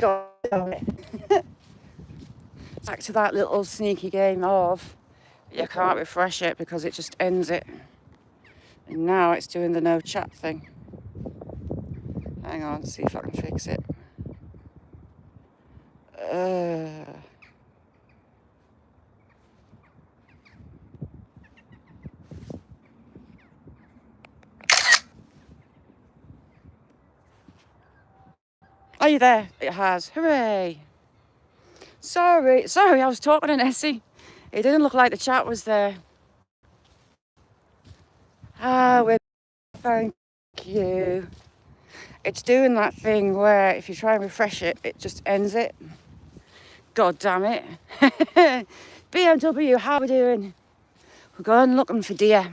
God damn it. Back to that little sneaky game of you can't refresh it because it just ends it. And now it's doing the no chat thing. Hang on, see if I can fix it. Are you there? It has. Hooray. Sorry, I was talking to Nessie. It didn't look like the chat was there. Thank you. It's doing that thing where if you try and refresh it, it just ends it. God damn it. BMW, how are we doing? We're going looking for deer.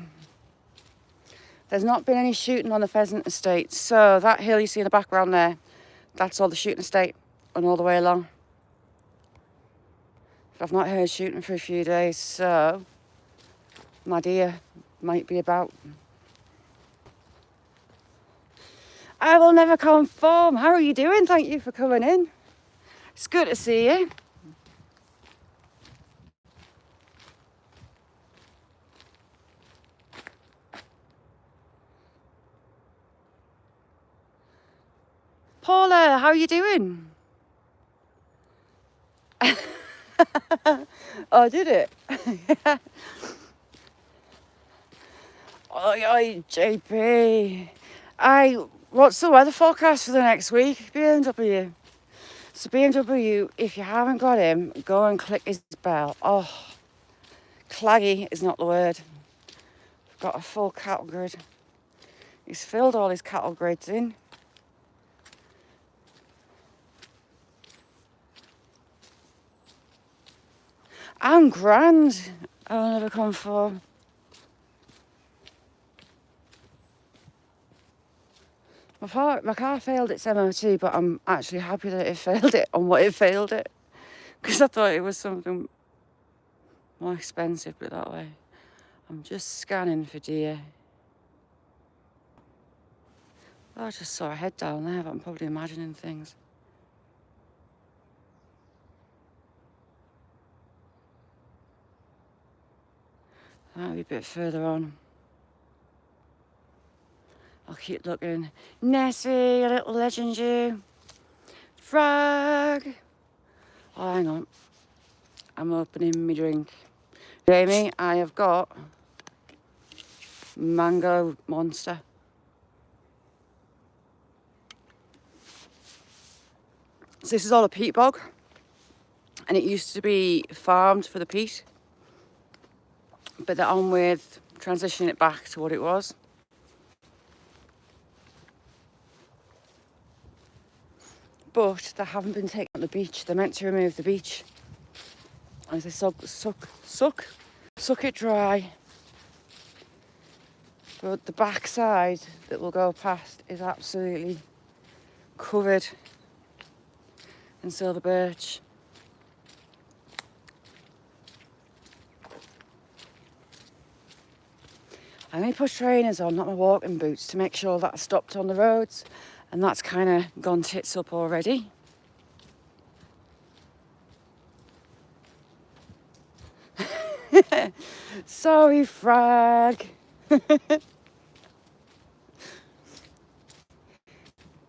There's not been any shooting on the pheasant estate. So that hill you see in the background there, that's all the shooting estate and all the way along. I've not heard shooting for a few days, so my deer might be about. I will never conform. How are you doing? Thank you for coming in. It's good to see you. Paula, how are you doing? Oh, did it? Oi, JP. What's the weather forecast for the next week? BMW. So BMW, if you haven't got him, go and click his bell. Oh, claggy is not the word. We've got a full cattle grid. He's filled all his cattle grids in. I'm grand. I'll never conform. My car failed its MOT, but I'm actually happy that it failed it on what it failed it. Because I thought it was something more expensive, but that way. I'm just scanning for deer. Oh, I just saw a head down there, but I'm probably imagining things. That'll be a bit further on. I'll keep looking. Nessie, a little legend you. Frog. Oh, hang on. I'm opening my drink. Jamie, I have got mango monster. So this is all a peat bog. And it used to be farmed for the peat. But they're on with transitioning it back to what it was. But they haven't been taken on the beach. They're meant to remove the beach. And they suck it dry. But the backside that we'll go past is absolutely covered in silver birch. I only put trainers on, not my walking boots, to make sure that I stopped on the roads. And that's kind of gone tits up already. Sorry, Frag.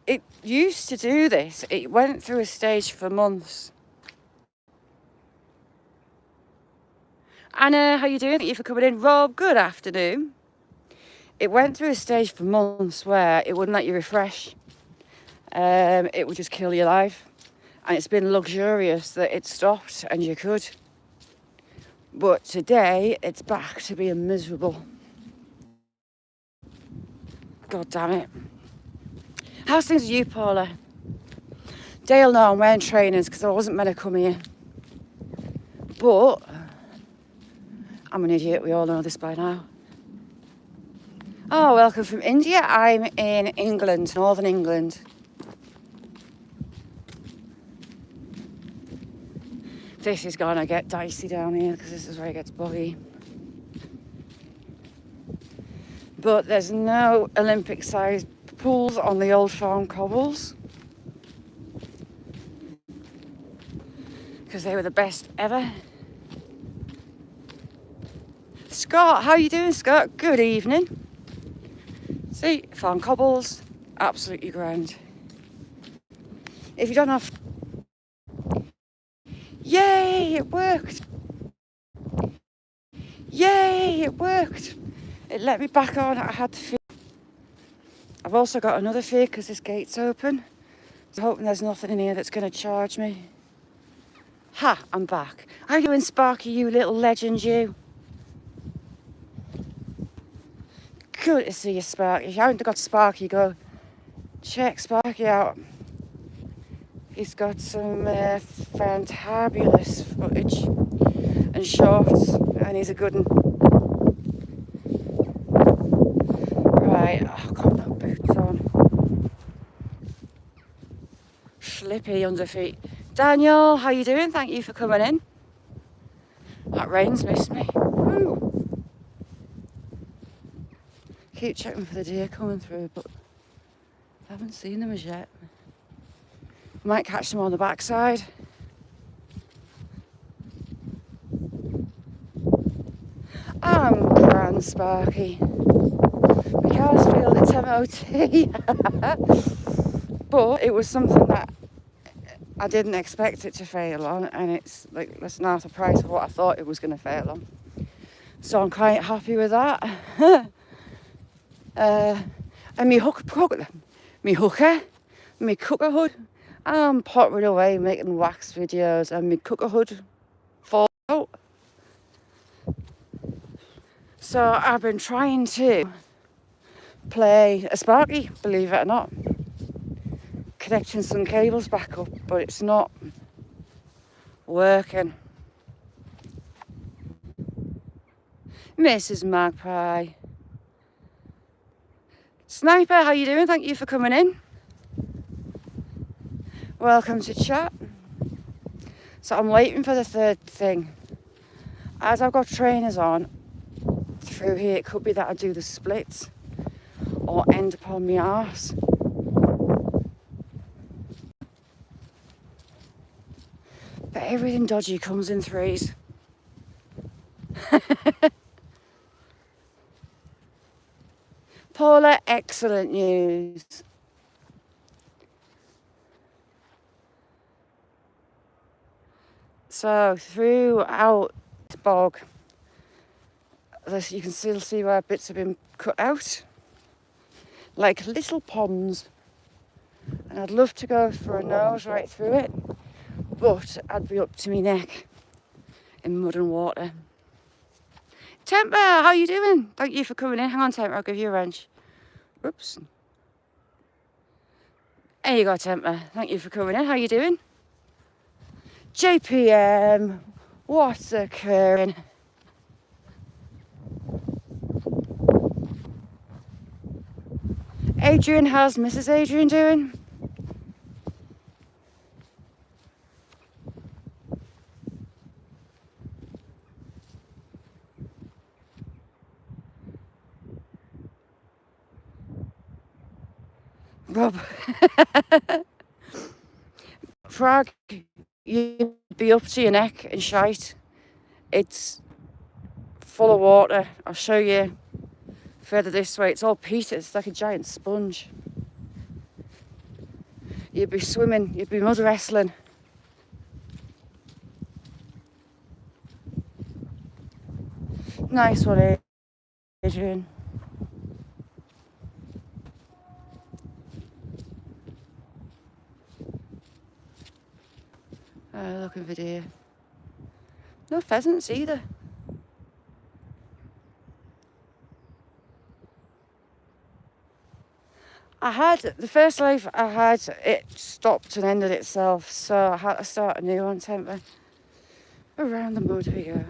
It used to do this. It went through a stage for months. Anna, how you doing? Thank you for coming in. Rob, good afternoon. It went through a stage for months where it wouldn't let you refresh. It would just kill your life. And it's been luxurious that it stopped and you could. But today, it's back to being miserable. God damn it. How's things with you, Paula? Dale, no, I'm wearing trainers because I wasn't meant to come here. But I'm an idiot, we all know this by now. Oh, welcome from India. I'm in England, Northern England. This is gonna get dicey down here because this is where it gets boggy. But there's no Olympic-sized pools on the old farm cobbles. because they were the best ever. Scott, how you doing, Scott? Good evening. See, found cobbles, absolutely grand. If you don't have... Yay, it worked. Yay, it worked. It let me back on. I had the feed. I've also got another feed because this gate's open. So I'm hoping there's nothing in here that's going to charge me. Ha, I'm back. How you doing, Sparky, you little legend, you? Good to see you, Sparky. If you haven't got Sparky, go check Sparky out. He's got some fantabulous footage and shots, and he's a good one. Right, oh, got no boots on. Slippy under feet. Daniel, how you doing? Thank you for coming in. That rain's missed me. Woo. Keep checking for the deer coming through, but I haven't seen them as yet. Might catch them on the backside. I'm grand, Sparky. My car's failed its MOT. But it was something that I didn't expect it to fail on, and it's like less than half the price of what I thought it was going to fail on. So I'm quite happy with that. And my hooker, my cooker hood, I'm pottering away making wax videos, and my cooker hood falls out. So I've been trying to play a Sparky, believe it or not, connecting some cables back up, but it's not working. Mrs. Magpie. Sniper, how you doing? Thank you for coming in. Welcome to chat. So I'm waiting for the third thing. As I've got trainers on through here, it could be that I do the splits or end up on my arse. But everything dodgy comes in threes. Paula, excellent news. So throughout the bog, you can still see where bits have been cut out, like little ponds. And I'd love to go for a nose right through it, but I'd be up to my neck in mud and water. Temper, how you doing? Thank you for coming in. Hang on, Temper, I'll give you a wrench. Oops. There you go, Temper. Thank you for coming in. How you doing? JPM, what's occurring? Adrian, how's Mrs. Adrian doing? Rob. Frog, you'd be up to your neck in shite. It's full of water. I'll show you further this way. It's all peat. It's like a giant sponge. You'd be swimming. You'd be mud wrestling. Nice one, Adrian. Looking for deer. No pheasants either. I had, the first life I had, it stopped and ended itself, so I had to start a new one, Temper. Around the mud we go.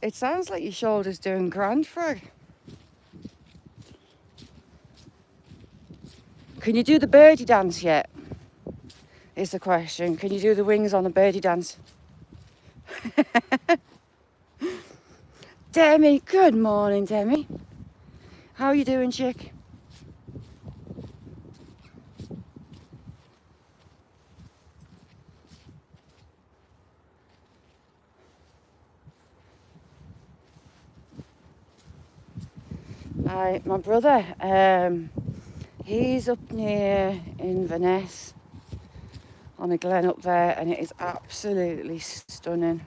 It sounds like your shoulder's doing grand, Frog. Can you do the birdie dance yet? Is the question. Can you do the wings on the birdie dance? Demi, good morning, Demi. How are you doing, chick? My brother, he's up near Inverness on a glen up there, and it is absolutely stunning.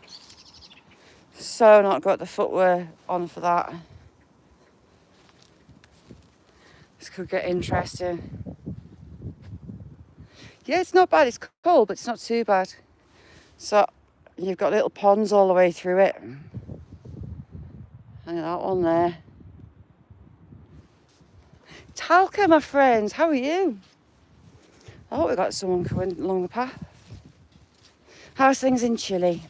So not got the footwear on for that. This could get interesting. Yeah, it's not bad. It's cold, but it's not too bad. So you've got little ponds all the way through it. And that one there. Talca, my friends, how are you? Oh, we've got someone coming along the path. How's things in Chile?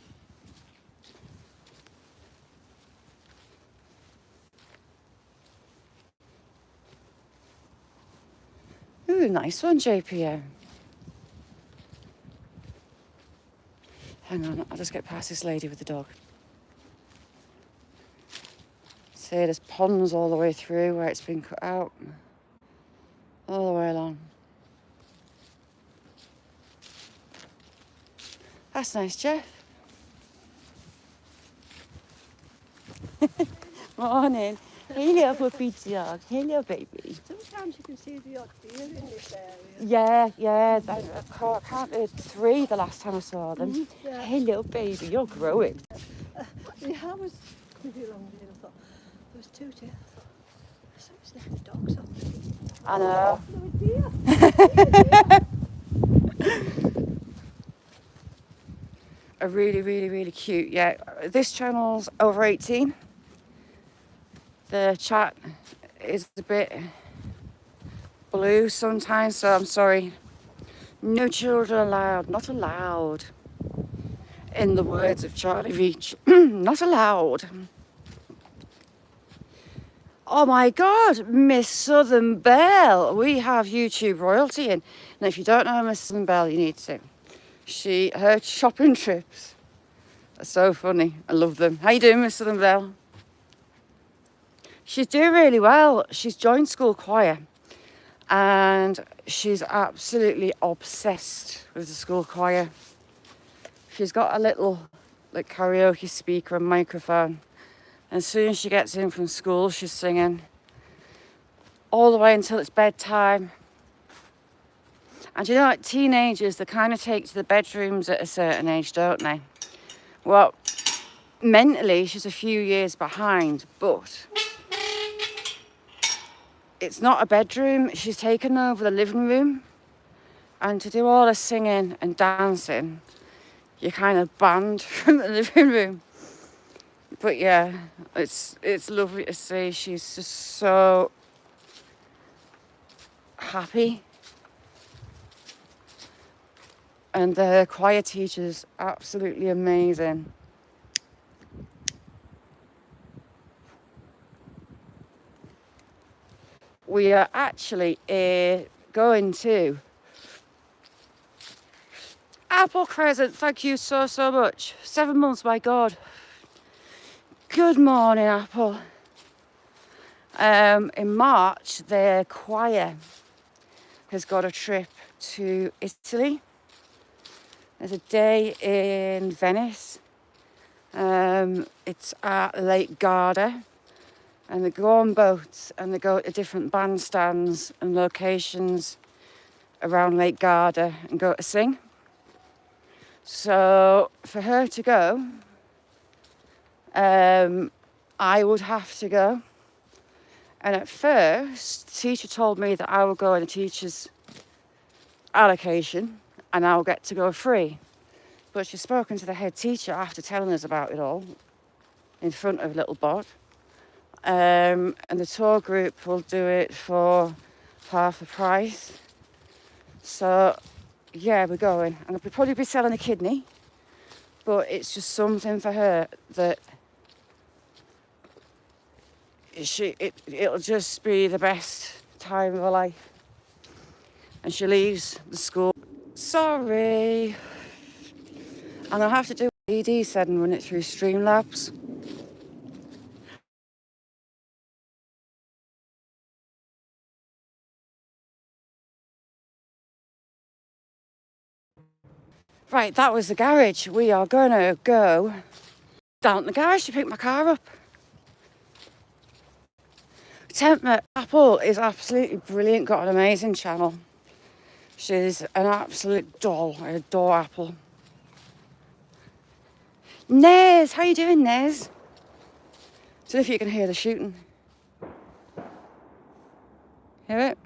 Ooh, nice one, JPM. Hang on, I'll just get past this lady with the dog. See, there's ponds all the way through where it's been cut out. All the way along. That's nice, Jeff. Morning. Hello, puppy dog. Hello, baby. Sometimes you can see the odd deer in this area. Yeah. I counted 3 the last time I saw them. Yeah. Hello, baby. You're growing. Yeah, I was coming along here, I thought, there was 2 deer. I thought, somebody's left the dogs off. I know. No deer. Are really cute. Yeah, this channel's over 18. The chat is a bit blue sometimes, so I'm sorry. No children allowed. Not allowed. In the words of Charlie Veach. Not allowed. Oh my God, Miss Southern Belle. We have YouTube royalty in. And if you don't know Miss Southern Belle, you need to. Her shopping trips are so funny. I love them. How you doing, Miss Southern Belle? She's doing really well. She's joined school choir and she's absolutely obsessed with the school choir. She's got a little karaoke speaker and microphone. And as soon as she gets in from school, she's singing all the way until it's bedtime. And you know, like teenagers, they kind of take to the bedrooms at a certain age, don't they? Well, mentally, she's a few years behind, but it's not a bedroom. She's taken over the living room. And to do all the singing and dancing, you're kind of banned from the living room. But yeah, it's lovely to see. She's just so happy. And the choir teacher's absolutely amazing. We are actually going to Apple Crescent. Thank you so much. 7 months, my God. Good morning, Apple. In March, their choir has got a trip to Italy. There's a day in Venice. It's at Lake Garda. And they go on boats and they go to different bandstands and locations around Lake Garda and go to sing. So for her to go, I would have to go. And at first, the teacher told me that I will go on a teacher's allocation and I'll get to go free. But she's spoken to the head teacher after telling us about it all in front of little Bod. And the tour group will do it for half the price. So, yeah, we're going. And I'll probably be selling a kidney. But it's just something for her that it'll just be the best time of her life. And she leaves the school. Sorry. And I'll have to do what ED said and run it through Streamlabs. Right, that was the garage. We are gonna go down the garage to pick my car up. Tempma Apple is absolutely brilliant, got an amazing channel. She's an absolute doll. I adore Apple. Nez, how you doing, Nez? So if you can hear the shooting. Hear it?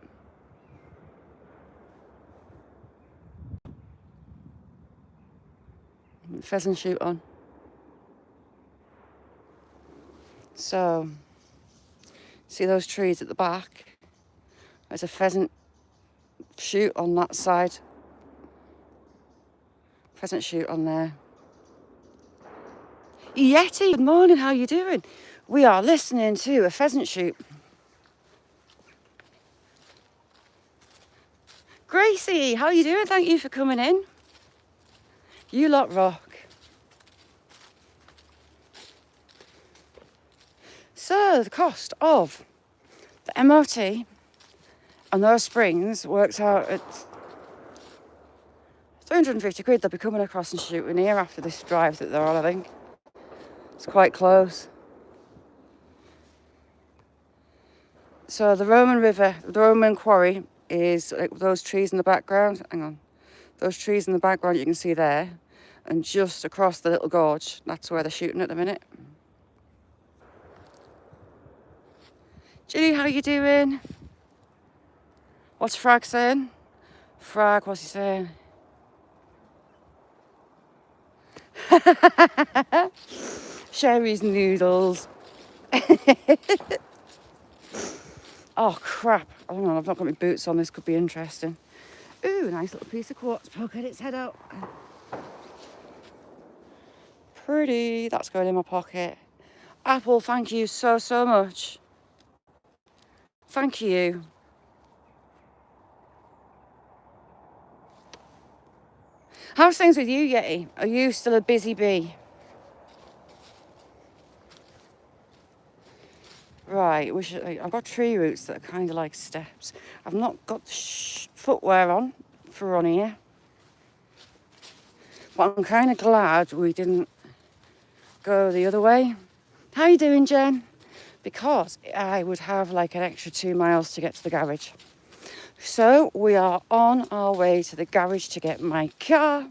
Pheasant shoot on. So, see those trees at the back? There's a pheasant shoot on that side. Pheasant shoot on there. Yeti, good morning, how you doing? We are listening to a pheasant shoot. Gracie, how you doing? Thank you for coming in. You lot rock. So the cost of the MOT and those springs works out at 350 quid. They'll be coming across and shooting here after this drive that they're on, I think. It's quite close. So the Roman River, the Roman Quarry is like those trees in the background. Hang on. Those trees in the background you can see there. And just across the little gorge, that's where they're shooting at the minute. Ginny, how you doing? What's Frag saying? Frag, what's he saying? Sherry's noodles. Oh crap. I don't know, I've not got my boots on, this could be interesting. Ooh, nice little piece of quartz poke at its head out. Pretty, that's going in my pocket. Apple, thank you so much. Thank you. How's things with you, Yeti? Are you still a busy bee? Right, I've got tree roots that are kind of like steps. I've not got the footwear on for on here. But I'm kind of glad we didn't go the other way. How you doing, Jen? Because I would have like an extra 2 miles to get to the garage. So we are on our way to the garage to get my car.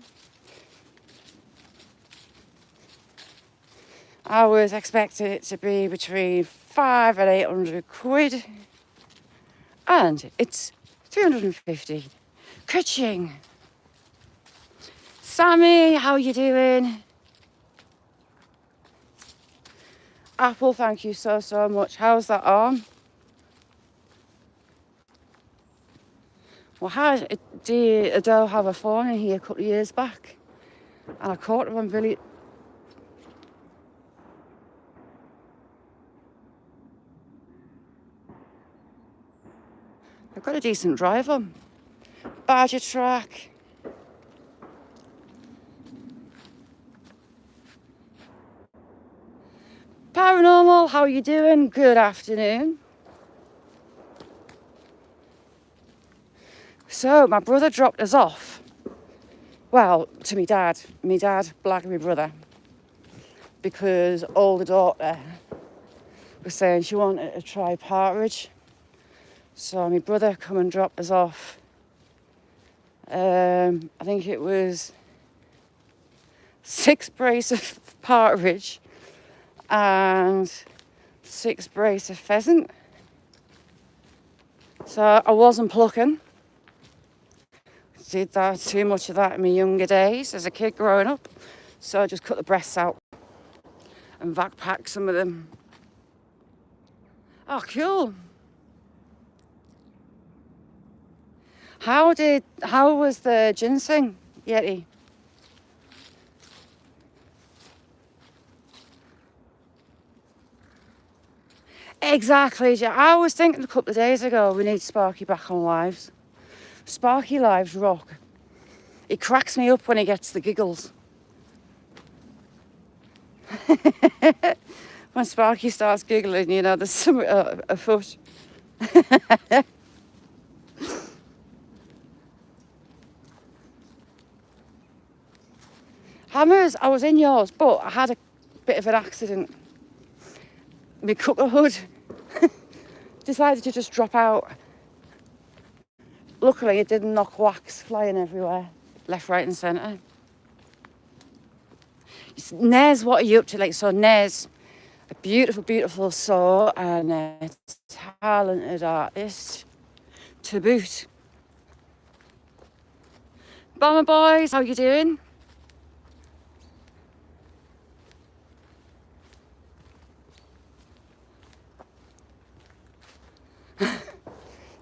I was expecting it to be between 500 and 800 quid. And it's 350. Ka-ching. Sammy, how you doing? Apple, thank you so much. How's that arm? Well, did Adele have a fawn in here a couple of years back? And I caught her on Billy. I've got a decent drive on. Badger track. Paranormal, how are you doing? Good afternoon. So my brother dropped us off. Well, to me dad. Me dad blagged my brother. Because older daughter was saying she wanted to try partridge. So my brother come and dropped us off. I think it was 6 brace of partridge and 6 brace of pheasant. So I wasn't plucking. Did that too much of that in my younger days as a kid growing up. So I just cut the breasts out and backpacked some of them. Oh, cool. How was the ginseng, Yeti? Exactly. I was thinking a couple of days ago we need Sparky back on lives. Sparky lives rock. He cracks me up when he gets the giggles. When Sparky starts giggling, you know, there's something afoot. Hammers, I was in yours, but I had a bit of an accident. My cooker hood decided to just drop out. Luckily, it didn't knock wax flying everywhere, left, right, and centre. Nez, what are you up to? Like, so Nez, a beautiful, beautiful soul and a talented artist to boot. Bomber boys, how you doing?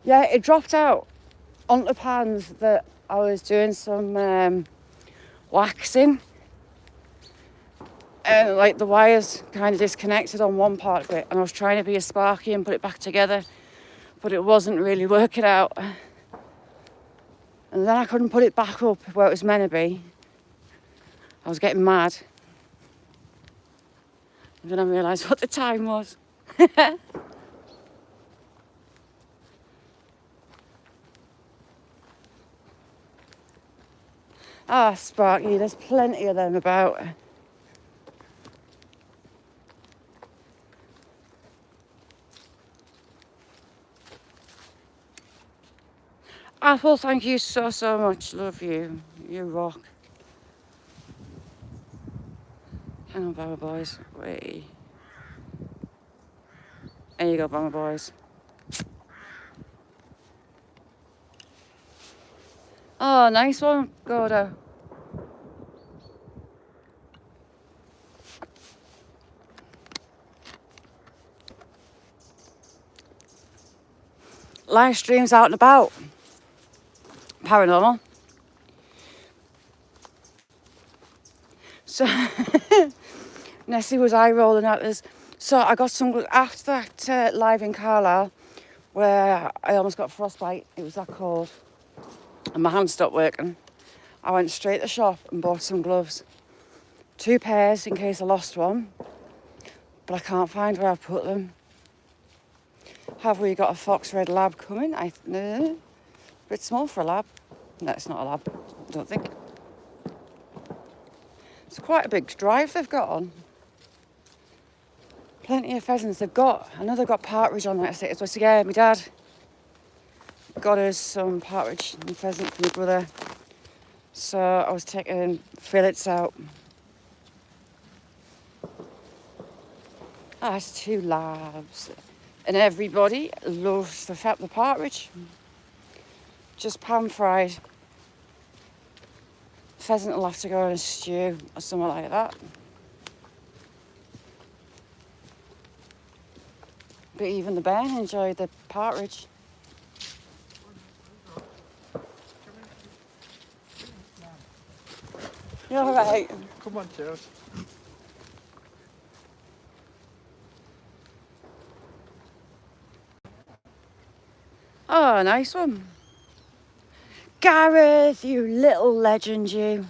Yeah, it dropped out onto the pans that I was doing some waxing. And like the wires kind of disconnected on one part of it, and I was trying to be a Sparky and put it back together, but it wasn't really working out. And then I couldn't put it back up where it was meant to be. I was getting mad. And then I realised what the time was. Ah, Sparky, there's plenty of them about. Apple, thank you so, so much. Love you. You rock. Hang on, Bomber Boys. Wait. There you go, Bomber Boys. Oh, nice one, Gordo. Live streams out and about. Paranormal. So, Nessie was eye rolling at us. So I got some, after that live in Carlisle, where I almost got frostbite, it was that cold, and my hand stopped working, I went straight to the shop and bought some gloves. 2 pairs in case I lost one, but I can't find where I put them. Have we got a Fox Red Lab coming? No, a bit small for a lab. No, it's not a lab, I don't think. It's quite a big drive they've got on. Plenty of pheasants they've got. I know they've got partridge on that estate. So yeah, my dad got us some partridge and pheasant for my brother. So I was taking fillets out. Ah, it's 2 labs. And everybody loves the partridge. Just pan fried. Pheasant will have to go in a stew or something like that. But even the bairn enjoyed the partridge. You're all right. Come on, Charles. Oh, nice one. Gareth, you little legend, you.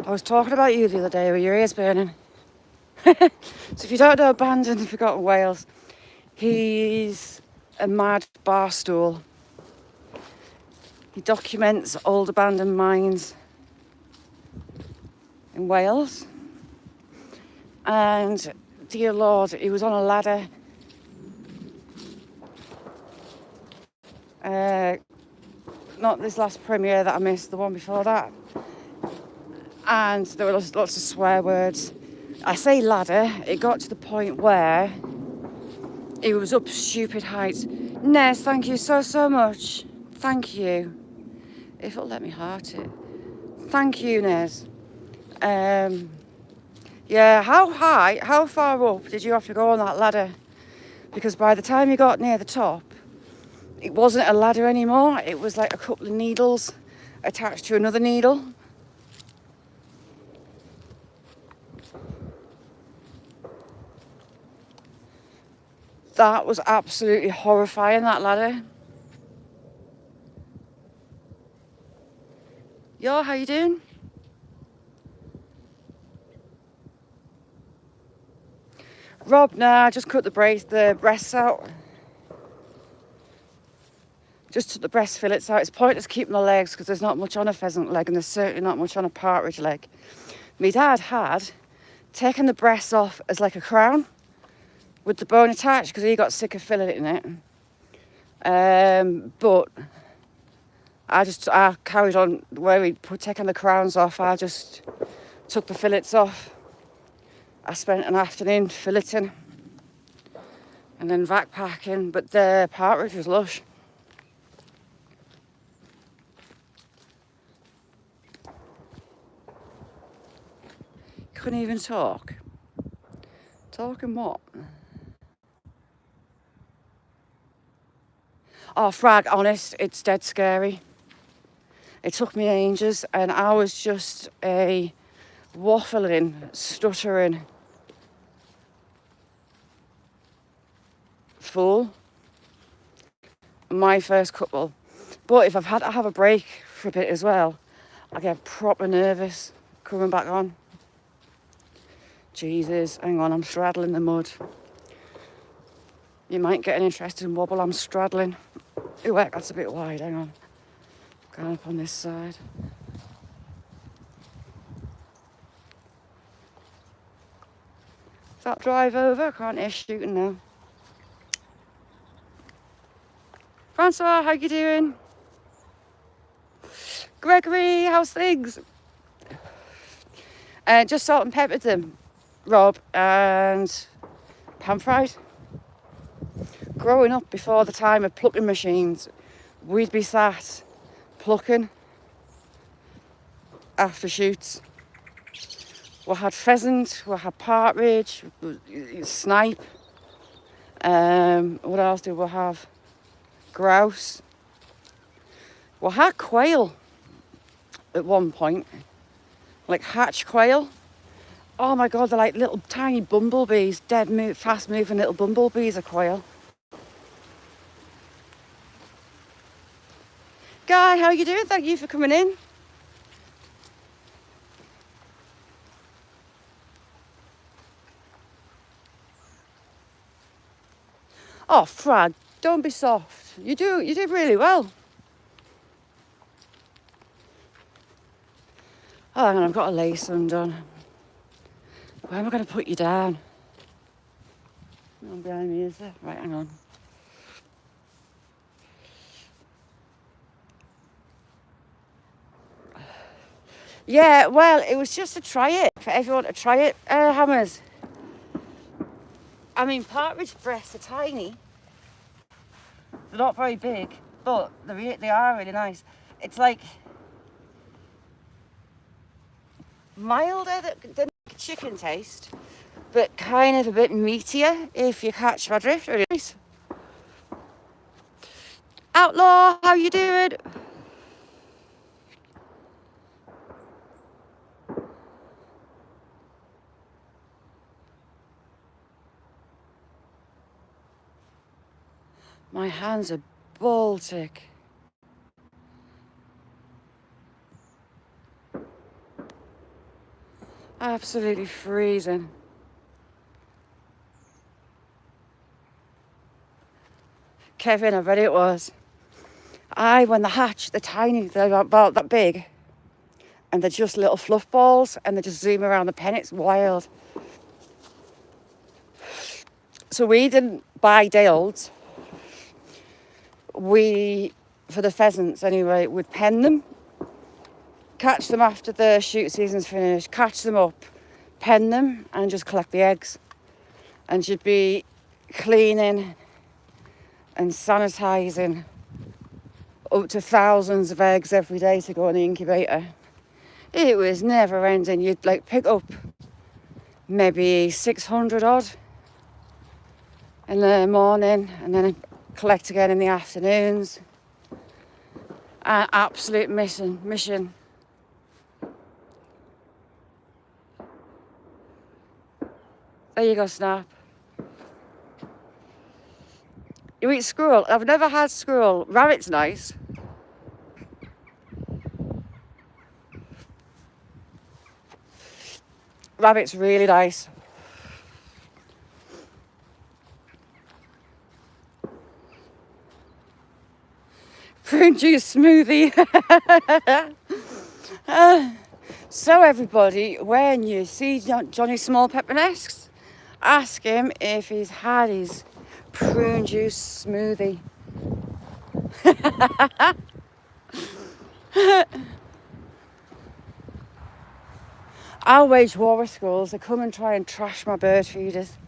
I was talking about you the other day with your ears burning. So if you don't know Abandoned Forgotten Wales, he's a mad barstool. He documents old abandoned mines in Wales. And dear Lord, he was on a ladder. Not this last premiere that I missed, the one before that. And there were lots of swear words. I say ladder, it got to the point where it was up stupid heights. Ness, thank you so, so much. Thank you. If it'll let me heart it. Thank you, Ness. Yeah, how far up did you have to go on that ladder? Because by the time you got near the top, it wasn't a ladder anymore. It was like a couple of needles attached to another needle. That was absolutely horrifying, that ladder. Yo, how you doing? Rob, nah, I just cut the breasts out. Just took the breast fillets out. It's pointless keeping the legs because there's not much on a pheasant leg and there's certainly not much on a partridge leg. My dad had taken the breasts off as like a crown with the bone attached because he got sick of filleting it. But I carried on where we'd taken the crowns off. I just took the fillets off. I spent an afternoon filleting and then vac packing, but the partridge was lush. Couldn't even talk. Talking what? Oh, frag, honest, it's dead scary. It took me ages and I was just a waffling, stuttering fool. My first couple. But if I've had to have a break for a bit as well, I get proper nervous coming back on. Jesus, hang on, I'm straddling the mud. You might get an interesting wobble, I'm straddling. Ooh, heck, that's a bit wide, hang on. Going up on this side. Is that drive over? I can't hear shooting now. Francois, how you doing? Gregory, how's things? Just salt and peppered them, Rob, and pan-fried. Growing up before the time of plucking machines, we'd be sat plucking after shoots. We had pheasant, we had partridge, snipe. What else did we have? Grouse. We had quail at one point, like hatch quail. Oh my God, they're like little tiny bumblebees, fast moving little bumblebees of quail. Guy, how you doing? Thank you for coming in. Oh, frag, don't be soft. You did really well. Oh, hang on, I've got a lace undone. Where am I going to put you down? Behind me, is there? Right, hang on. Yeah, well, it was just to try it, for everyone to try it, Hammers. I mean, partridge breasts are tiny. They're not very big, but they are really nice. It's like milder than chicken taste, but kind of a bit meatier, if you catch my drift. Really nice. Outlaw, how you doing? My hands are Baltic. Absolutely freezing. Kevin, I bet it was. When they hatch, they're tiny, they're about that big. And they're just little fluff balls and they just zoom around the pen. It's wild. So we didn't buy day olds. For the pheasants anyway, would pen them, catch them after the shoot season's finished, catch them up, pen them and just collect the eggs. And you'd be cleaning and sanitising up to thousands of eggs every day to go in the incubator. It was never ending. You'd like pick up maybe 600 odd in the morning and then collect again in the afternoons. An absolute mission. There you go, Snap. You eat squirrel? I've never had squirrel. Rabbit's nice. Rabbit's really nice. Prune juice smoothie. So everybody, when you see Johnny Small Peppernesks, ask him if he's had his prune juice smoothie. I'll wage war with schools. They come and try and trash my bird feeders.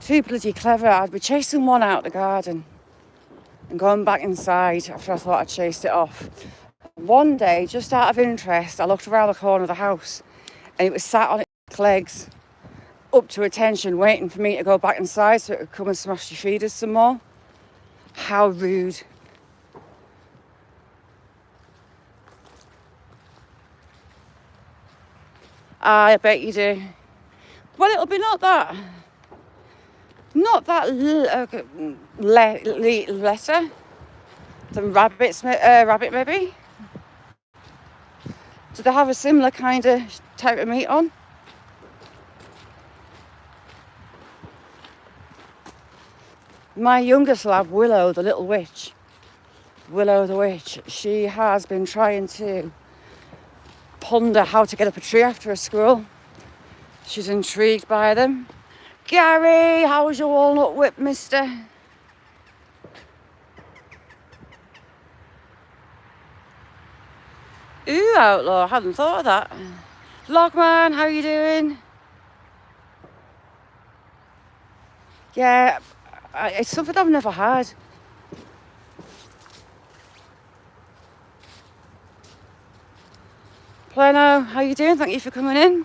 Too bloody clever. I'd be chasing one out the garden and going back inside after I thought I'd chased it off. One day, just out of interest, I looked around the corner of the house and it was sat on its legs, up to attention, waiting for me to go back inside so it could come and smash the feeders some more. How rude. I bet you do. Well, it'll be not that lesser than rabbit maybe. Do they have a similar kind of type of meat on? My youngest lab, Willow, the little witch, Willow the witch, she has been trying to ponder how to get up a tree after a squirrel. She's intrigued by them. Gary, how's your walnut whip, mister? Ooh, outlaw, I hadn't thought of that. Logman, how you doing? Yeah, it's something I've never had. Plano, how you doing? Thank you for coming in.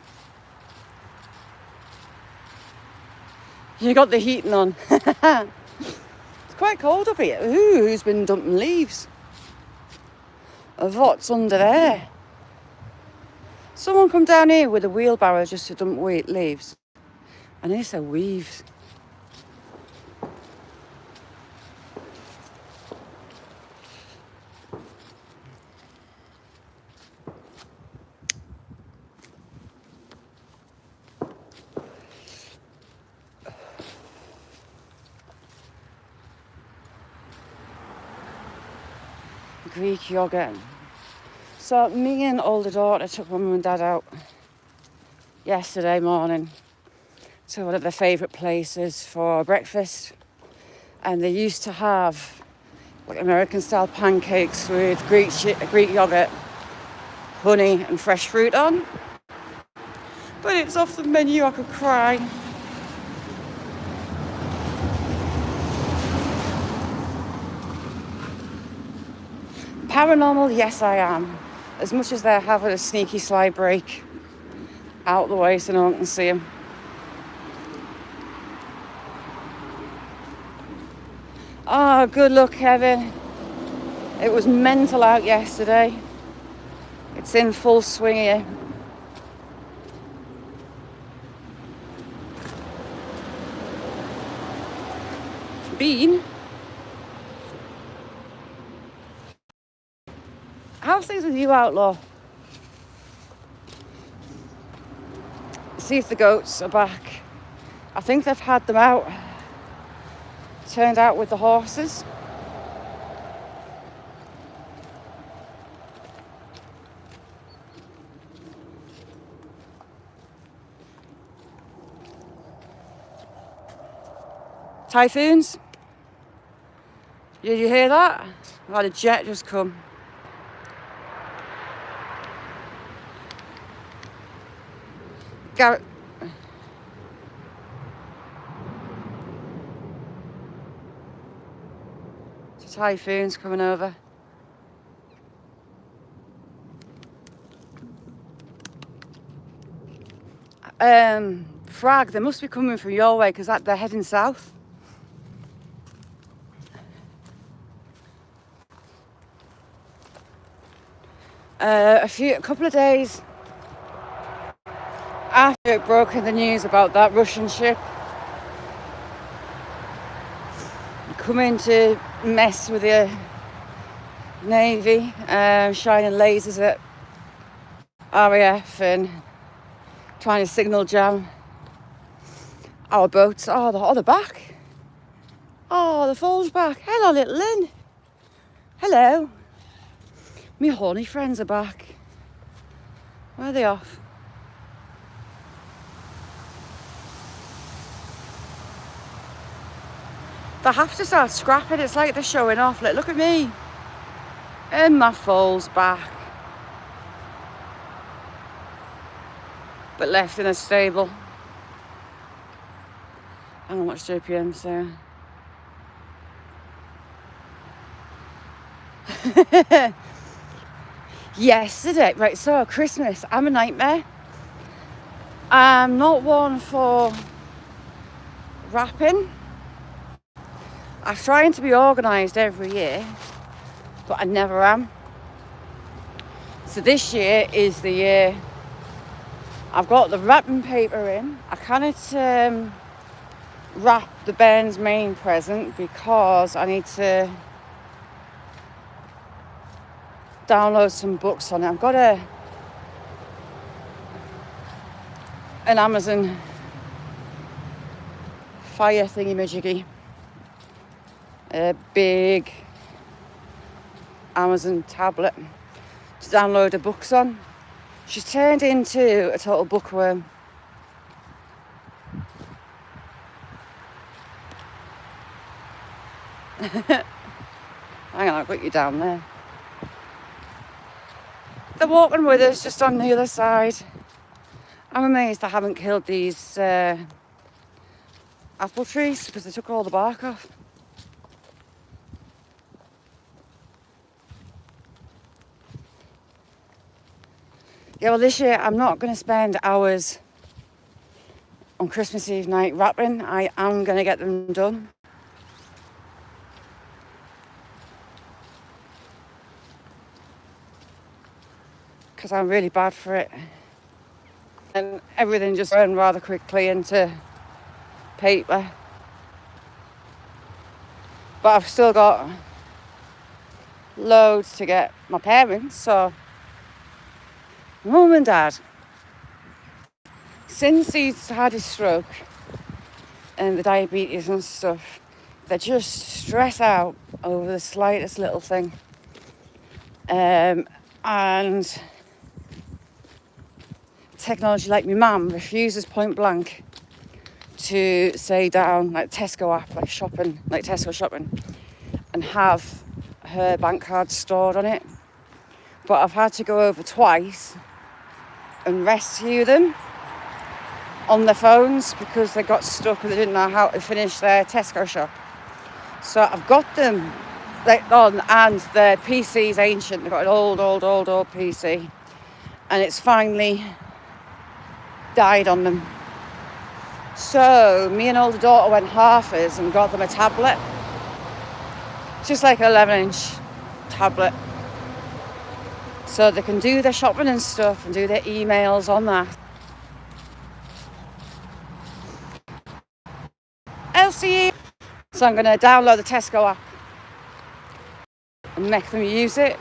You got the heating on. It's quite cold up here. Ooh, who's been dumping leaves? Of what's under there? Someone come down here with a wheelbarrow just to dump leaves. And they say weaves. Greek yogurt. So me and older daughter took my mum and dad out yesterday morning to one of their favourite places for breakfast, and they used to have like American style pancakes with Greek yogurt, honey and fresh fruit on, but it's off the menu. I could cry. Paranormal, yes I am. As much as they're having a sneaky slide break out the way so no one can see them. Oh, good luck, Kevin. It was mental out yesterday. It's in full swing here. Bean? How's things with you, outlaw? See if the goats are back. I think they've had them out. Turned out with the horses. Typhoons? Did you hear that? I had a jet just come. Garrett. The typhoon's coming over. Frag, they must be coming from your way because they're heading south. A couple of days after it broke in the news about that Russian ship coming to mess with the Navy, shining lasers at RAF and trying to signal jam our boats. Oh, they're back. Oh, the foal's back. Hello, little Lynn. Hello. Me horny friends are back. Where are they off? They have to start scrapping. It's like they're showing off. Like, look at me. And my foal's back. But left in a stable. Hang on, what's JPM saying? Yesterday, right, so Christmas, I'm a nightmare. I'm not one for wrapping. I'm trying to be organised every year, but I never am. So this year is the year I've got the wrapping paper in. I cannot wrap the Ben's main present because I need to download some books on it. I've got an Amazon Fire thingy-majiggy, a big Amazon tablet to download the books on. She's turned into a total bookworm. Hang on, I've got you down there. They're walking with us just on the other side. I'm amazed I haven't killed these apple trees because they took all the bark off. Yeah, well, this year I'm not going to spend hours on Christmas Eve night wrapping. I am going to get them done. Because I'm really bad for it. And everything just ran rather quickly into paper. But I've still got loads to get my parents, so Mum and Dad, since he's had his stroke and the diabetes and stuff, they just stress out over the slightest little thing. And technology, like my mum refuses point blank to say down like Tesco app, like shopping, like Tesco shopping, and have her bank card stored on it. But I've had to go over twice and rescue them on their phones because they got stuck and they didn't know how to finish their Tesco shop. So I've got them like on, and their PC's ancient. They've got an old PC, and it's finally died on them. So me and older daughter went halfers and got them a tablet, just like an 11-inch tablet, so they can do their shopping and stuff and do their emails on that. LCE. So I'm going to download the Tesco app and make them use it,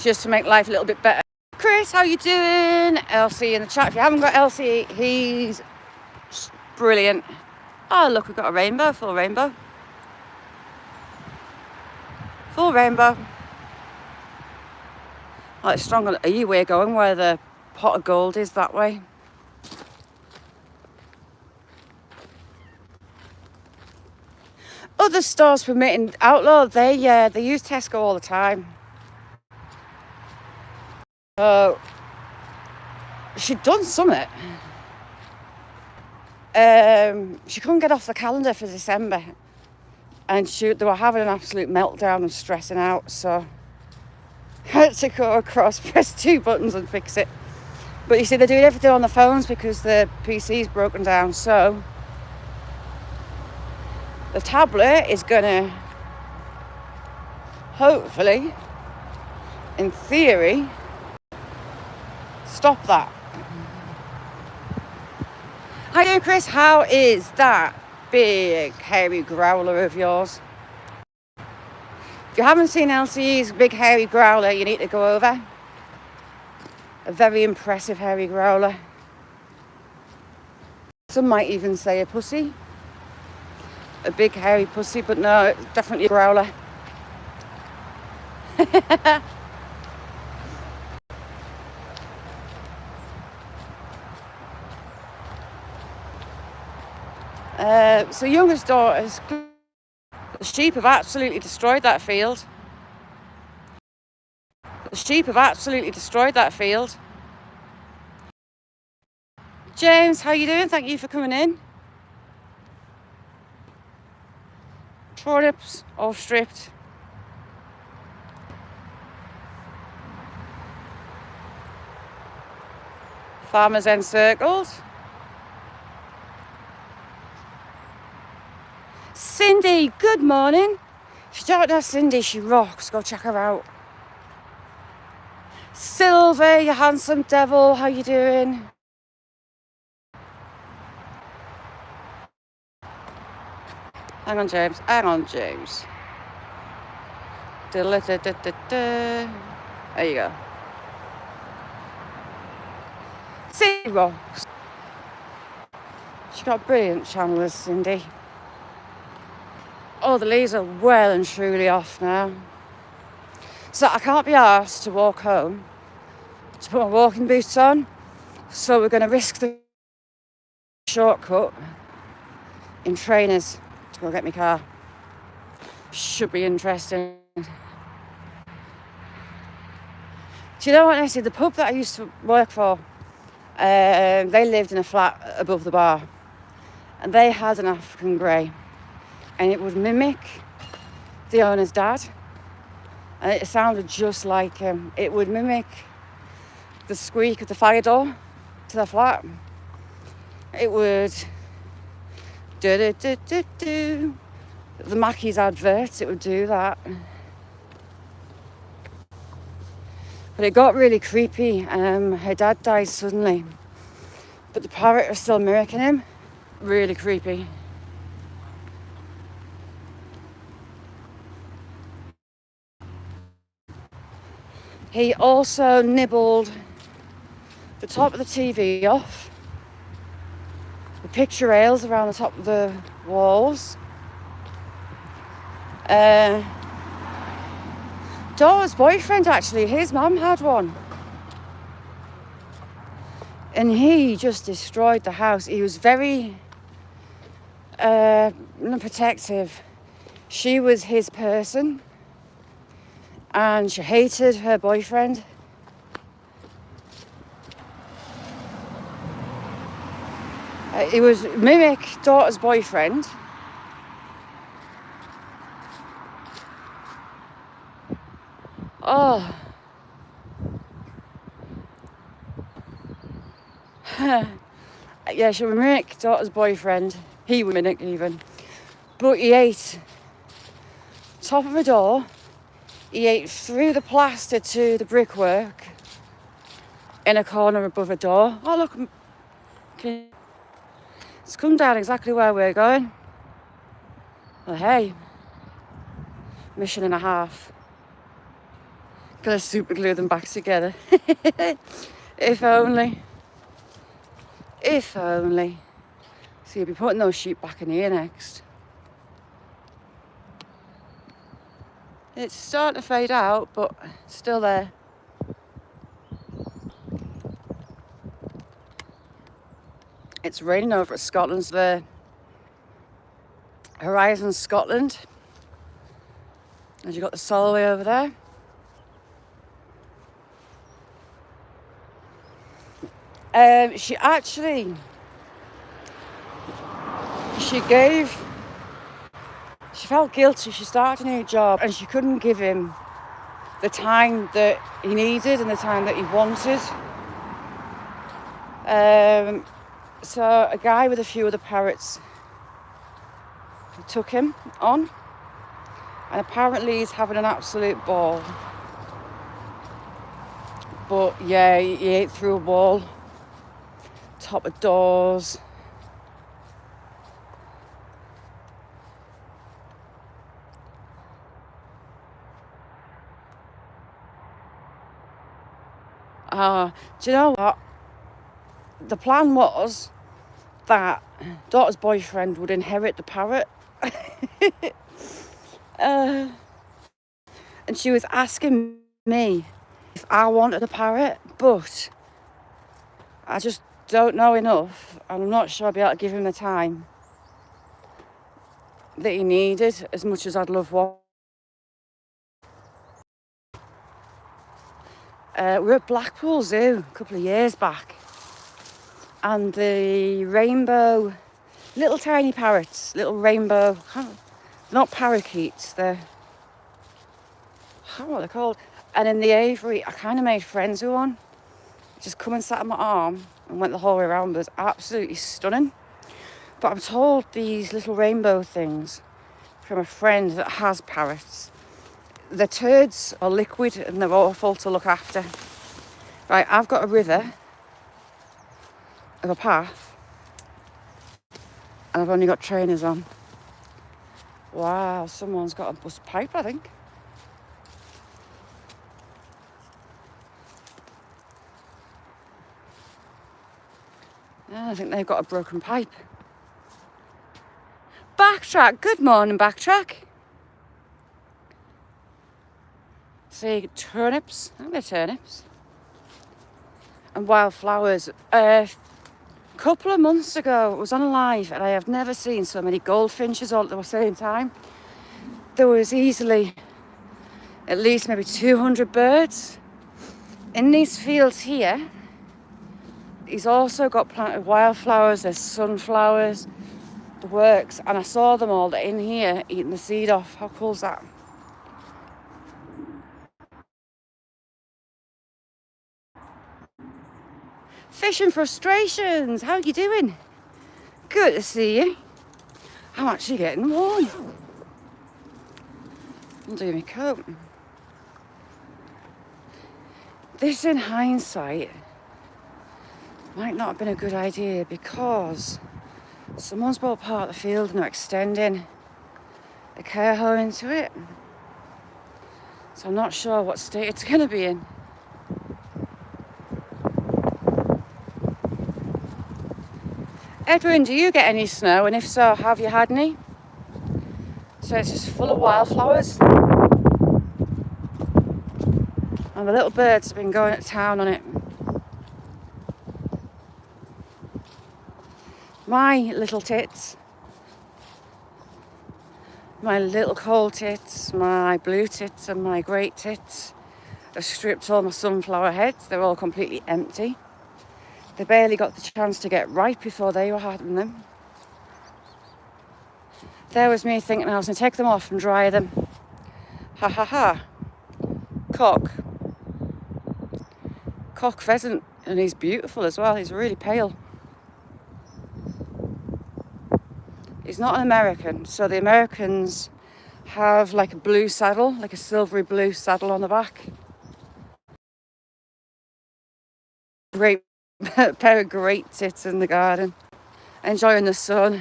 just to make life a little bit better. Chris, how you doing? LC in the chat. If you haven't got LC, he's brilliant. Oh, look, we've got a rainbow, full rainbow. Full rainbow. Oh, it's strong. Are you where going where the pot of gold is that way? Other stores permitting outlaw, they use Tesco all the time. So she'd done something. She couldn't get off the calendar for December, and they were having an absolute meltdown and stressing out. So I had to go across, press 2 buttons and fix it. But you see, they're doing everything on the phones because the PC's broken down. So the tablet is gonna, hopefully, in theory, stop that. Hi there, Chris. How is that big hairy growler of yours? If you haven't seen LCE's big hairy growler, you need to go over. A very impressive hairy growler. Some might even say a pussy. a big hairy pussy, but no, it's definitely a growler. So youngest daughters, the sheep have absolutely destroyed that field. The sheep have absolutely destroyed that field. James, how you doing? Thank you for coming in. Turnips all stripped. Farmers encircled. Cindy, good morning. If you don't know Cindy, she rocks. Go check her out. Silver, you handsome devil, how you doing? Hang on, James. Hang on, James. There you go. Cindy rocks. She got brilliant channelers, Cindy. Oh, the leaves are well and truly off now. So I can't be asked to walk home to put my walking boots on. So we're going to risk the shortcut in trainers to go get my car. Should be interesting. Do you know what, Nessie? The pub that I used to work for, they lived in a flat above the bar. And they had an African grey. And it would mimic the owner's dad. And it sounded just like him. It would mimic the squeak of the fire door to the flat. It would do. The Mackey's adverts, it would do that. But it got really creepy. Her dad died suddenly. But the parrot was still mimicking him. Really creepy. He also nibbled the top of the TV off, the picture rails around the top of the walls. Dora's boyfriend, actually, his mum had one. And he just destroyed the house. He was very protective. She was his person. And she hated her boyfriend. It was mimic daughter's boyfriend. Oh. Yeah, she would mimic daughter's boyfriend. He would mimic even. But he ate top of a door. He ate through the plaster to the brickwork in a corner above a door. Oh, look. It's come down exactly where we're going. Well, hey. Mission and a half. Gonna super glue them back together. If only. If only. So you'll be putting those sheep back in here next. It's starting to fade out, but it's still there. It's raining over at Scotland's there. Horizon Scotland. And you got the Solway over there. She felt guilty. She started a new job and she couldn't give him the time that he needed and the time that he wanted. So a guy with a few other parrots took him on, and apparently he's having an absolute ball. But yeah, he ate through a wall, top of doors. Do you know what? The plan was that daughter's boyfriend would inherit the parrot And she was asking me if I wanted a parrot, but I just don't know enough, and I'm not sure I'll be able to give him the time that he needed as much as I'd love one. We were at Blackpool Zoo a couple of years back, and the rainbow, little tiny parrots, little rainbow, not parakeets, they're, I don't know what they're called. And in the aviary, I kind of made friends with one. Just come and sat on my arm and went the whole way around. It was absolutely stunning. But I'm told these little rainbow things from a friend that has parrots, the turds are liquid and they're awful to look after. Right, I've got a river of a path and I've only got trainers on. Wow, someone's got a bus pipe, I think. Yeah, I think they've got a broken pipe. Backtrack, good morning, Backtrack. See, turnips, I think they're turnips. And wildflowers. A couple of months ago, I was on a live and I have never seen so many goldfinches all at the same time. There was easily at least maybe 200 birds. In these fields here, he's also got planted wildflowers, there's sunflowers, the works, and I saw them all in here eating the seed off. How cool is that? Fishing frustrations, how are you doing? Good to see you. I'm actually getting warm. I'm doing my coat. This, in hindsight, might not have been a good idea because someone's bought part of the field and they're extending a care home into it. So I'm not sure what state it's going to be in. Edwin, do you get any snow? And if so, have you had any? So it's just full of wildflowers. And the little birds have been going to town on it. My little tits, my little coal tits, my blue tits and my great tits have stripped all my sunflower heads. They're all completely empty. They barely got the chance to get ripe before they were having them. There was me thinking I was going to take them off and dry them. Ha ha ha. Cock pheasant, and he's beautiful as well. He's really pale. He's not an American, so the Americans have like a blue saddle, like a silvery blue saddle on the back. Great pair of great tits in the garden, enjoying the sun.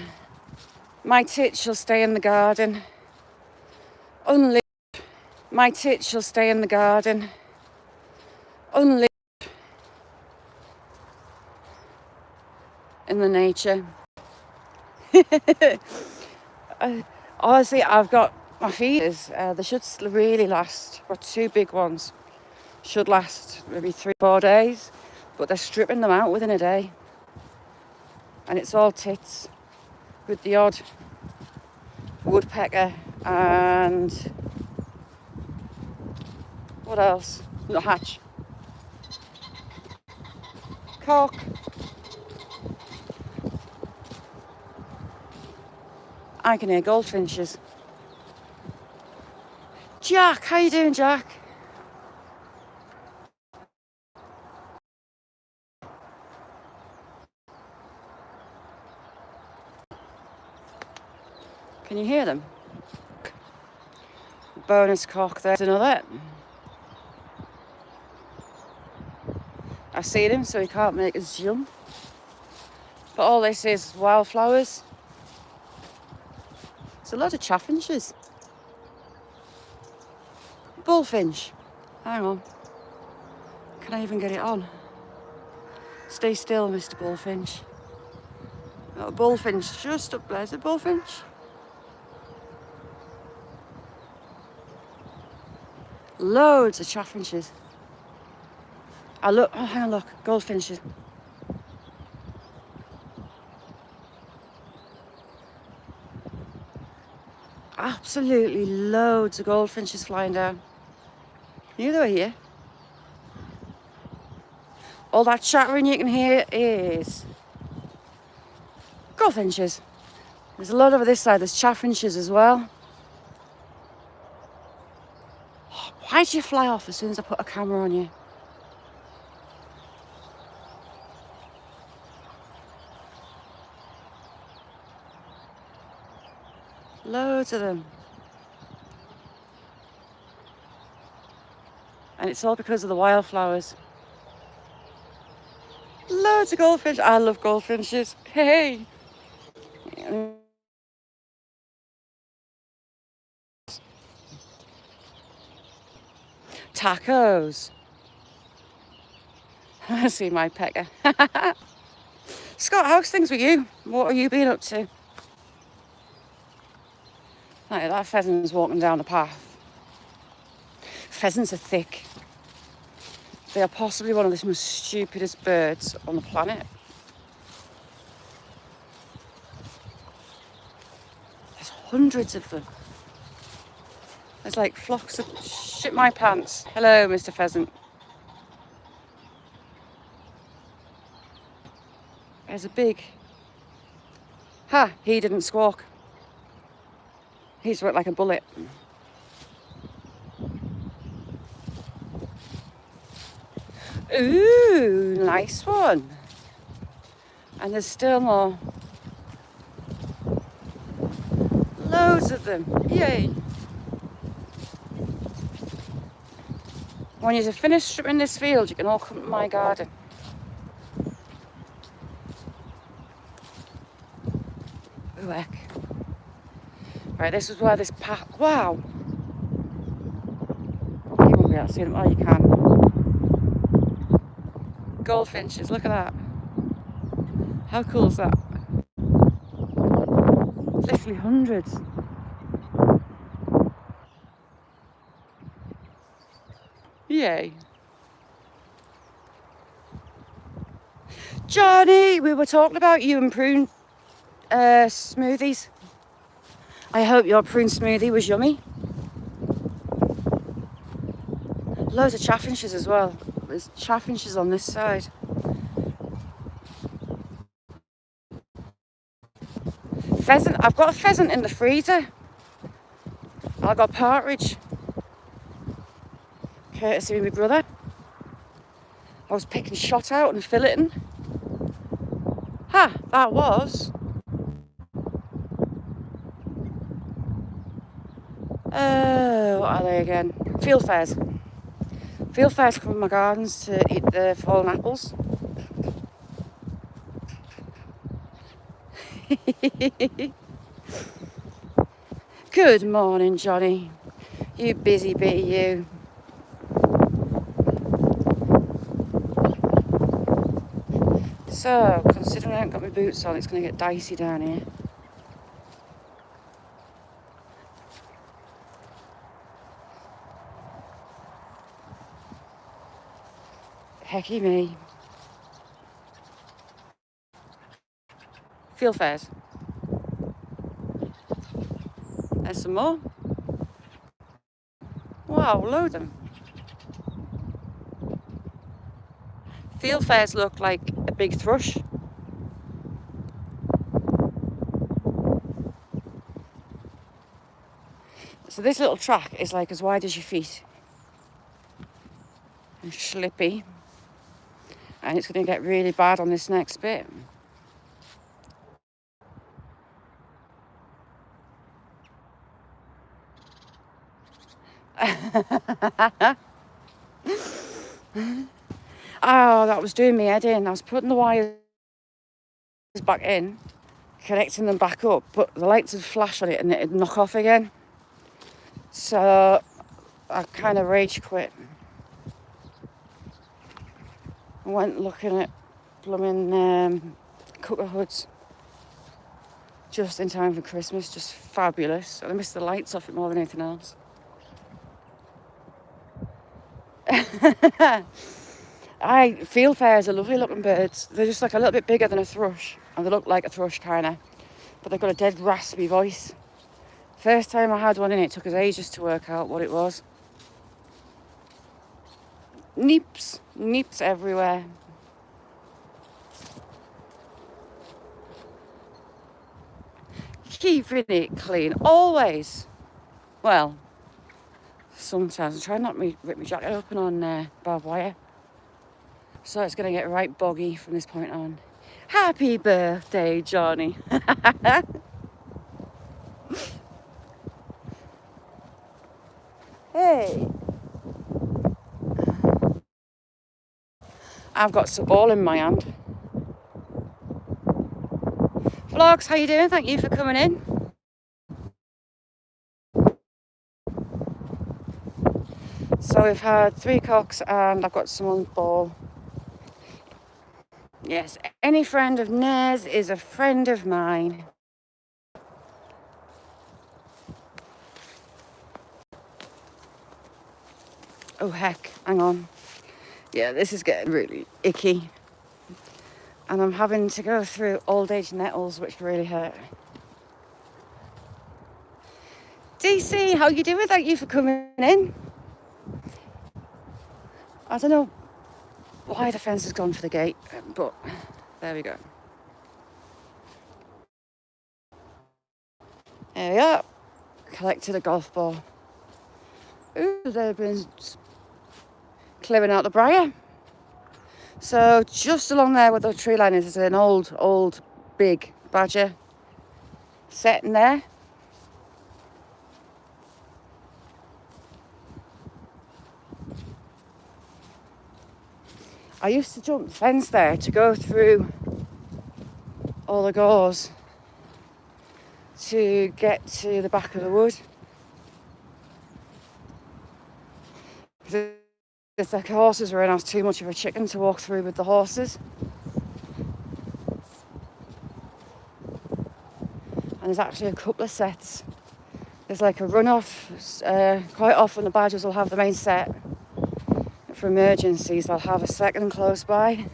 My tits shall stay in the garden. Unlit. My tits shall stay in the garden. Unlit. In the nature. Honestly, I've got my feeders. They should really last. I've got two big ones. Should last maybe 3-4 days. But they're stripping them out within a day. And it's all tits. With the odd woodpecker and what else? Nuthatch. Cock. I can hear goldfinches. Jack, how you doing, Jack? Can you hear them? Bonus cock, there's another. I've seen him, so he can't make us jump. But all this is wildflowers. There's a lot of chaffinches. Bullfinch. Hang on. Can I even get it on? Stay still, Mr. Bullfinch. Got a bullfinch just up there. Is it bullfinch? Loads of chaffinches. Oh, hang on, look, goldfinches. Absolutely loads of goldfinches flying down. You knew they were here. All that chattering you can hear is goldfinches. There's a lot over this side, there's chaffinches as well. Why did you fly off as soon as I put a camera on you? Loads of them. And it's all because of the wildflowers. Loads of goldfish. I love goldfinches. Hey. Tacos. I see my pecker. Scott, how's things with you? What have you been up to? Like, that pheasant's walking down the path. Pheasants are thick. They are possibly one of the most stupidest birds on the planet. There's hundreds of them. There's like flocks of shit my pants. Hello, Mr. Pheasant. There's a big... Ha! He didn't squawk. He's worked like a bullet. Ooh, nice one. And there's still more. Loads of them. Yay. When you've finished stripping this field, you can all come to my garden. Ooh, heck. Right, this is where this path... Wow. You won't be able to see them. Oh, you can. Goldfinches, look at that. How cool is that? Literally hundreds. Yay. Johnny, we were talking about you and prune smoothies. I hope your prune smoothie was yummy. Loads of chaffinches as well. There's chaffinches on this side. Pheasant, I've got a pheasant in the freezer. I got partridge. Courtesy of my brother. I was picking shot out and filleting. Ha, that was. What are they again? Field fairs. Field fairs come in my gardens to eat the fallen apples. Good morning, Johnny. You busy bee, you. So, considering I haven't got my boots on, it's going to get dicey down here. Hecky me. Field fairs. There's some more. Wow, load of them. Field fairs look like a big thrush. So this little track is like as wide as your feet. And slippy. And it's going to get really bad on this next bit. Oh, that was doing me head in. I was putting the wires back in, connecting them back up, but the lights would flash on it and it'd knock off again. So I kind of rage quit. I went looking at blooming cooker hoods just in time for Christmas, just fabulous. And I missed the lights off it more than anything else. Field fares are lovely looking birds. They're just like a little bit bigger than a thrush, and they look like a thrush kind of, but they've got a dead raspy voice. First time I had one in, it took us ages to work out what it was. Neeps everywhere. Keeping it clean, always. Well, sometimes I try not to rip my jacket open on barbed wire. So it's going to get right boggy from this point on. Happy birthday, Johnny. Hey. I've got some ball in my hand. Vlogs, how you doing? Thank you for coming in. So we've had 3 cocks and I've got someone's ball. Yes, any friend of Nez is a friend of mine. Oh heck, hang on. Yeah, this is getting really icky. And I'm having to go through old age nettles, which really hurt. DC, how you doing? Thank you for coming in. I don't know why the fence has gone for the gate, but there we go. There we are. Collected a golf ball. Ooh, they've been clearing out the briar. So just along there where the tree line is an old, big badger sitting there. I used to jump the fence there to go through all the gorse to get to the back of the wood. If the horses were in, I was too much of a chicken to walk through with the horses. And there's actually a couple of sets. There's like a runoff. Quite often the badgers will have the main set. For emergencies, they'll have a second close by.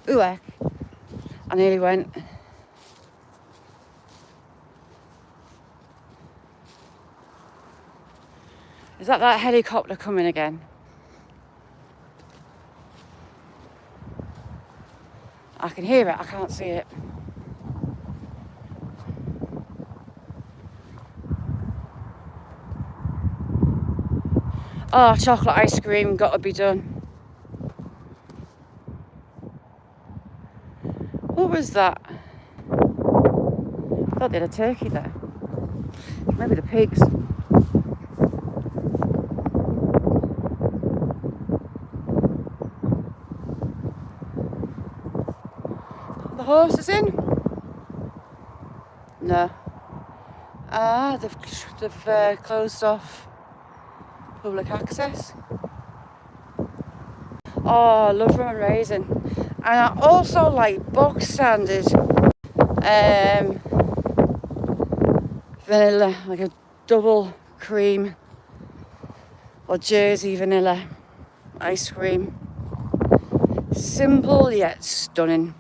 Ooh, heck. I nearly went. Is that helicopter coming again? I can hear it, I can't see it. Oh, chocolate ice cream, gotta be done. What was that? I thought they had a turkey there. Maybe the pigs. The horses in? No. Ah, they've closed off public access. Oh, I love rum and raisin. And I also like box standard vanilla, like a double cream or Jersey vanilla ice cream. Simple yet stunning.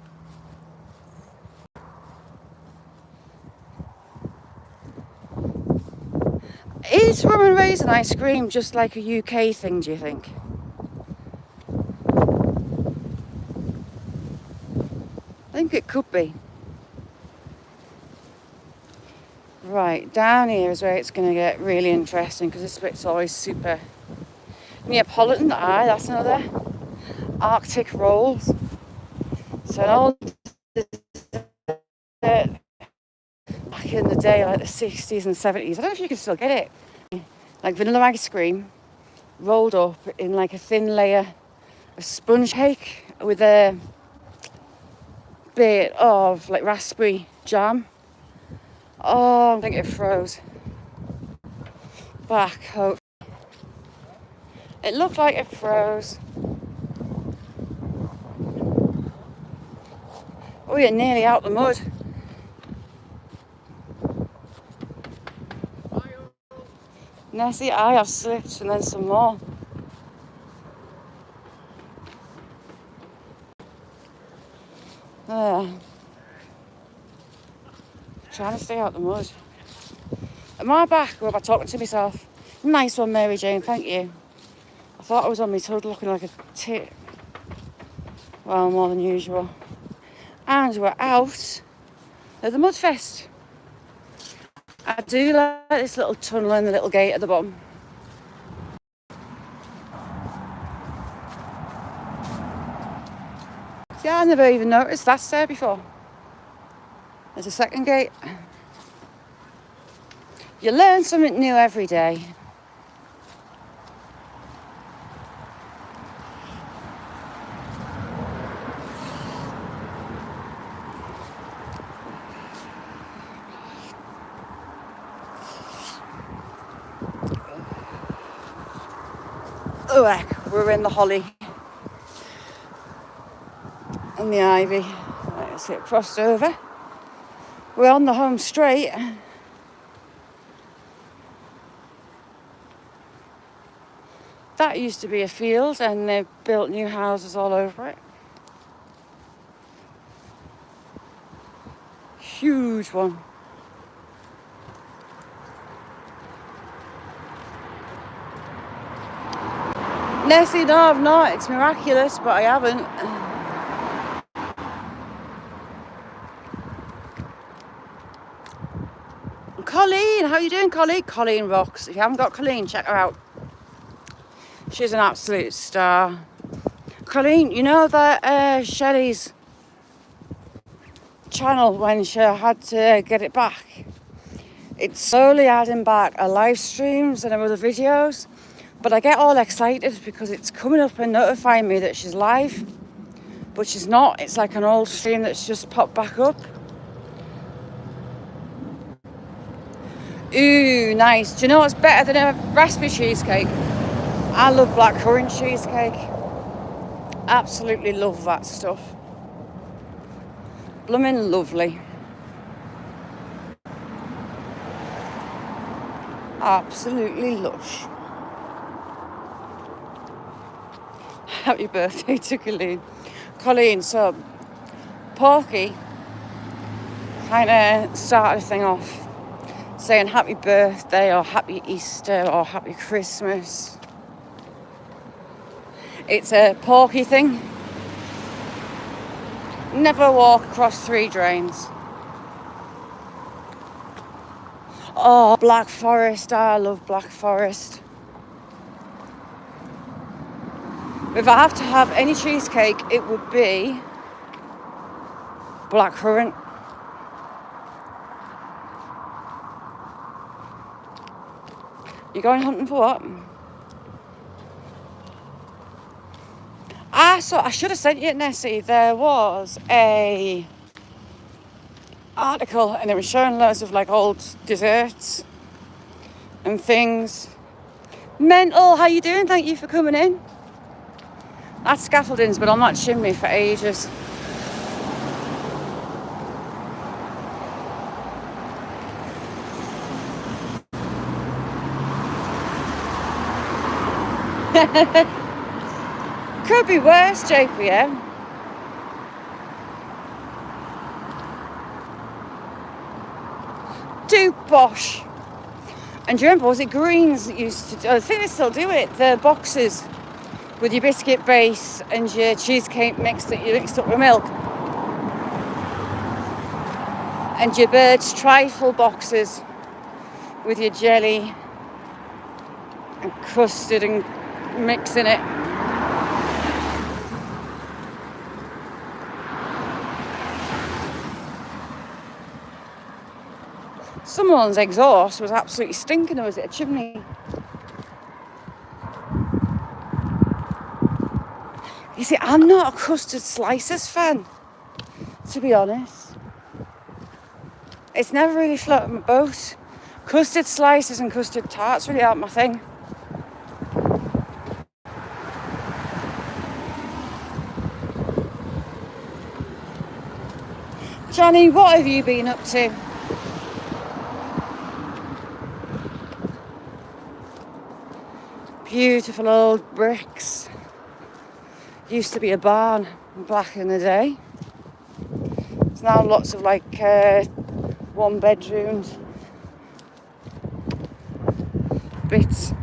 Is rum and raisin ice cream just like a UK thing, do you think? I think it could be. Right, down here is where it's going to get really interesting because this bit's always super Neapolitan. Aye, that's another. Arctic rolls. So an old back in the day, like the 60s and 70s. I don't know if you can still get it. Like vanilla ice cream rolled up in like a thin layer of sponge cake with a bit of like raspberry jam. Oh, I think it froze. Back home. It looked like it froze. Oh, you're nearly out the mud. Nessie, I have slipped and then some more. Trying to stay out the mud. Am I back or am I talking to myself? Nice one, Mary Jane, thank you. I thought I was on my toad looking like a tit. Well, more than usual. And we're out at the Mudfest. I do like this little tunnel and the little gate at the bottom. Yeah, I never even noticed that's there before. There's a second gate. You learn something new every day. Oh heck, we're in the holly and the ivy. Right, let's get crossed over. We're on the home straight. That used to be a field and they've built new houses all over it. Huge one. Nessie, no, I've not. It's miraculous, but I haven't. Colleen, how you doing, Colleen? Colleen rocks. If you haven't got Colleen, check her out. She's an absolute star. Colleen, you know that Shelley's channel when she had to get it back? It's slowly adding back her live streams and her other videos. But I get all excited because it's coming up and notifying me that she's live. But she's not. It's like an old stream that's just popped back up. Ooh, nice. Do you know what's better than a raspberry cheesecake? I love blackcurrant cheesecake. Absolutely love that stuff. Blooming lovely. Absolutely lush. Happy birthday to Colleen. Colleen, so Porky kind of started a thing off saying happy birthday or happy Easter or happy Christmas. It's a Porky thing. Never walk across 3 drains. Oh, Black Forest. I love Black Forest. If I have to have any cheesecake, it would be blackcurrant. You going hunting for what? I should have sent you it, Nessie. There was a article and it was showing loads of like old desserts and things. Mental, how you doing? Thank you for coming in. That's scaffolding's been on that chimney for ages. Could be worse, JPM. Do bosh. And do you remember, was it Greens that used to do, I think they still do it, the boxes with your biscuit base and your cheesecake mix that you mixed up with milk. And your bird's trifle boxes with your jelly and custard and mix in it. Someone's exhaust was absolutely stinking, or was it a chimney? You see, I'm not a custard slices fan, to be honest. It's never really floated my boat. Custard slices and custard tarts really aren't my thing. Johnny, what have you been up to? Beautiful old bricks. Used to be a barn back in the day. There's now lots of like 1 bedrooms, bits.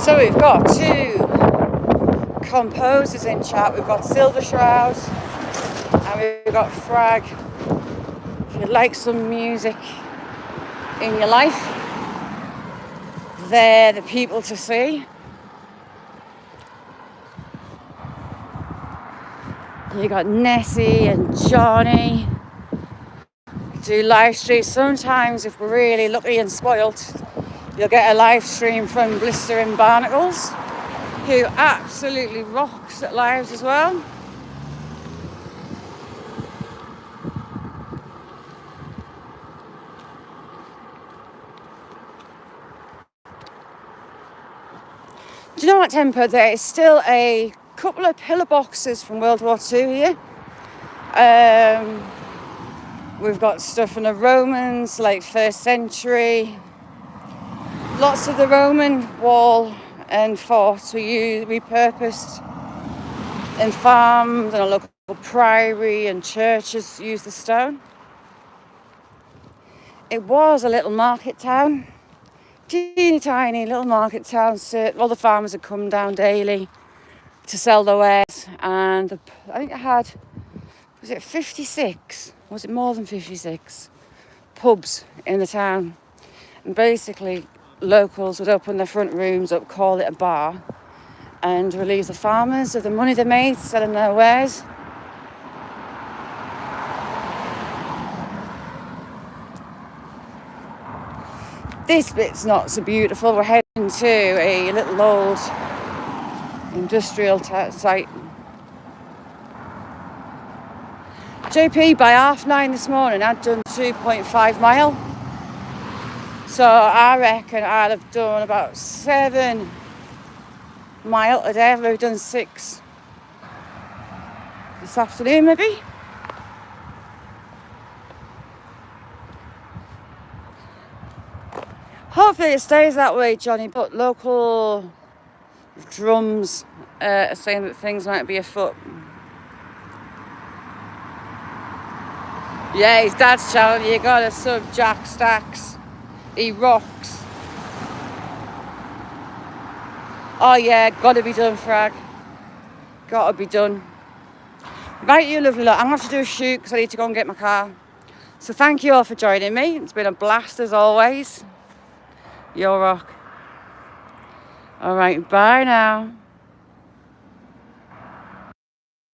So we've got 2 composers in chat. We've got Silver Shroud and we've got Frag. If you like some music in your life, they're the people to see. You got Nessie and Johnny do live streams. Sometimes if we're really lucky and spoilt, you'll get a live stream from Blistering Barnacles, who absolutely rocks at lives as well. Do you know what, Temper? There is still a couple of pillar boxes from World War II here. We've got stuff from the Romans, like 1st century. Lots of the Roman wall and forts were repurposed and farmed, and a local priory and churches used the stone. It was a little market town, teeny tiny little market town. So all the farmers had come down daily to sell their wares, and I think it had, was it 56? Was it more than 56 pubs in the town? And basically, locals would open their front rooms up, call it a bar, and relieve the farmers of the money they made selling their wares. This bit's not so beautiful. We're heading to a little old industrial site. JP by 9:30 this morning I'd done 2.5 mile. So I reckon I'd have done about 7 mile a day. I've only done 6 this afternoon maybe. Hopefully it stays that way, Johnny, but local drums are saying that things might be afoot. Yeah, his dad's shouting, you got a sub Jack Stacks. He rocks. Oh yeah, gotta be done, Frag. Gotta be done. Right, you lovely lot. I'm gonna have to do a shoot because I need to go and get my car. So thank you all for joining me. It's been a blast as always. You're rock. All right, bye now.